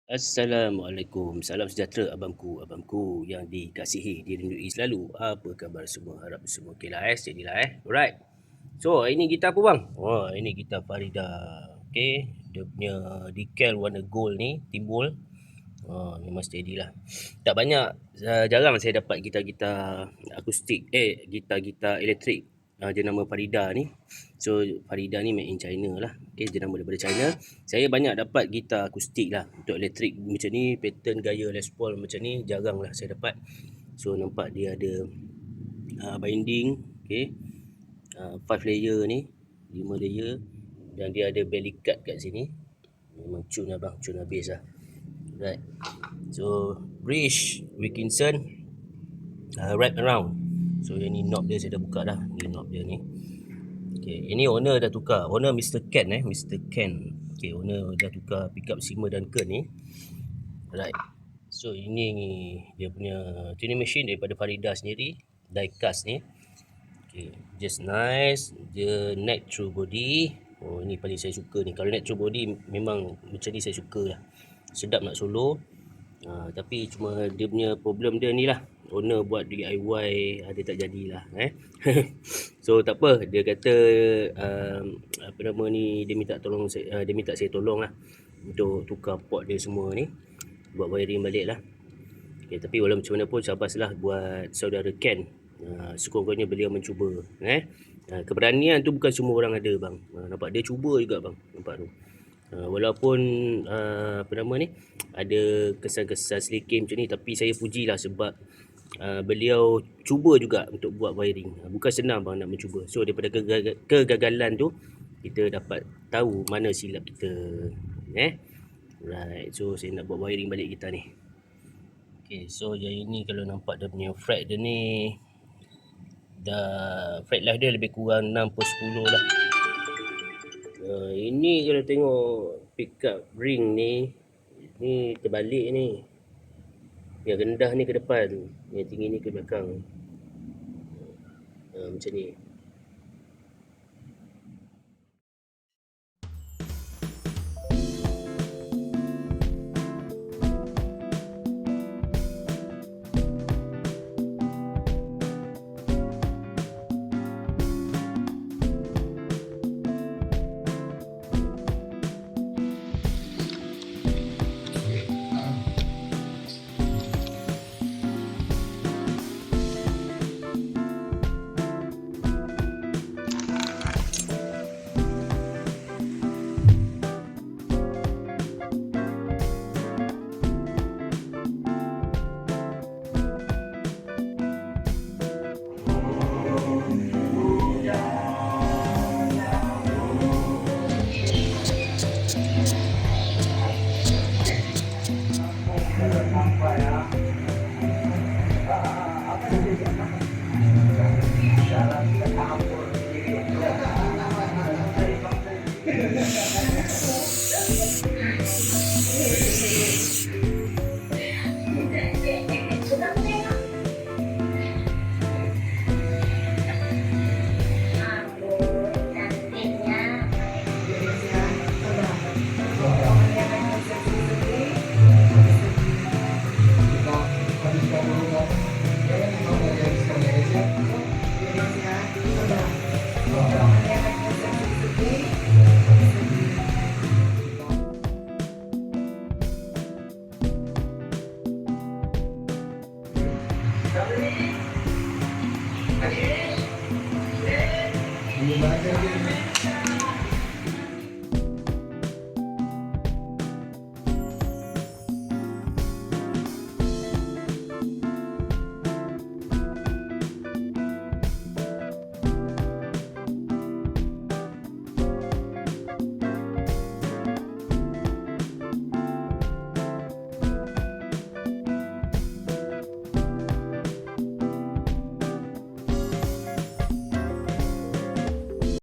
Assalamualaikum, salam sejahtera abangku yang dikasihi, dirindui selalu. Apa khabar semua? Harap semua okey lah steady lah Alright. So, hari ni kita apa bang? Wah, ini kita Farida. Okey, dia punya decal warna gold ni timbul. Memang steady lah. Tak banyak, jarang saya dapat gitar-gitar akustik, gitar-gitar elektrik. Dia nama Farida ni. So Farida ni made in China lah. Okay, dia nama daripada China. Saya banyak dapat gitar akustik lah. Untuk elektrik macam ni, pattern gaya Les Paul macam ni jarang lah saya dapat. So nampak dia ada binding, okay, 5 layer ni, 5 layer, dan dia ada belly cut kat sini. Memang tune lah bang, tune habis lah. Right. So British Wilkinson wrap around. So yang ni knob dia saya dah buka dah. Ni knob dia ni. Okay, ini owner dah tukar. Owner Mr. Ken Mr. Ken. Okay, owner dah tukar pickup Zimmer dan Kern ni. Right. So ini dia punya tuning machine daripada Farida sendiri, die cast ni. Okay, just nice. Dia neck through body. Oh, ini paling saya suka ni. Kalau neck through body memang macam ni saya suka lah. Sedap nak solo. Tapi cuma dia punya problem dia ni lah, owner buat DIY ada tak jadilah So tak apa, dia kata apa nama ni, dia minta saya tolong lah untuk tukar port dia semua ni, buat wiring balik lah. Okay, tapi walau macam mana pun syabaslah buat saudara Ken. Sekurang-kurangnya beliau mencuba. Keberanian tu bukan semua orang ada bang. Nampak dia cuba juga bang, nampak tu. Walaupun apa nama ni, ada kesan-kesan sedikit macam ni, tapi saya pujilah sebab beliau cuba juga untuk buat wiring. Bukan senang bang nak mencuba. So daripada kegagalan tu kita dapat tahu mana silap kita. Right. So saya nak buat wiring balik gitar ni. Okay, so yang ini kalau nampak dia punya fret dia ni, dah fret life dia lebih kurang 6/10 lah. Ini kalau tengok pickup ring ni terbalik ni. Yang rendah ni ke depan, yang tinggi ni ke belakang. Macam ni.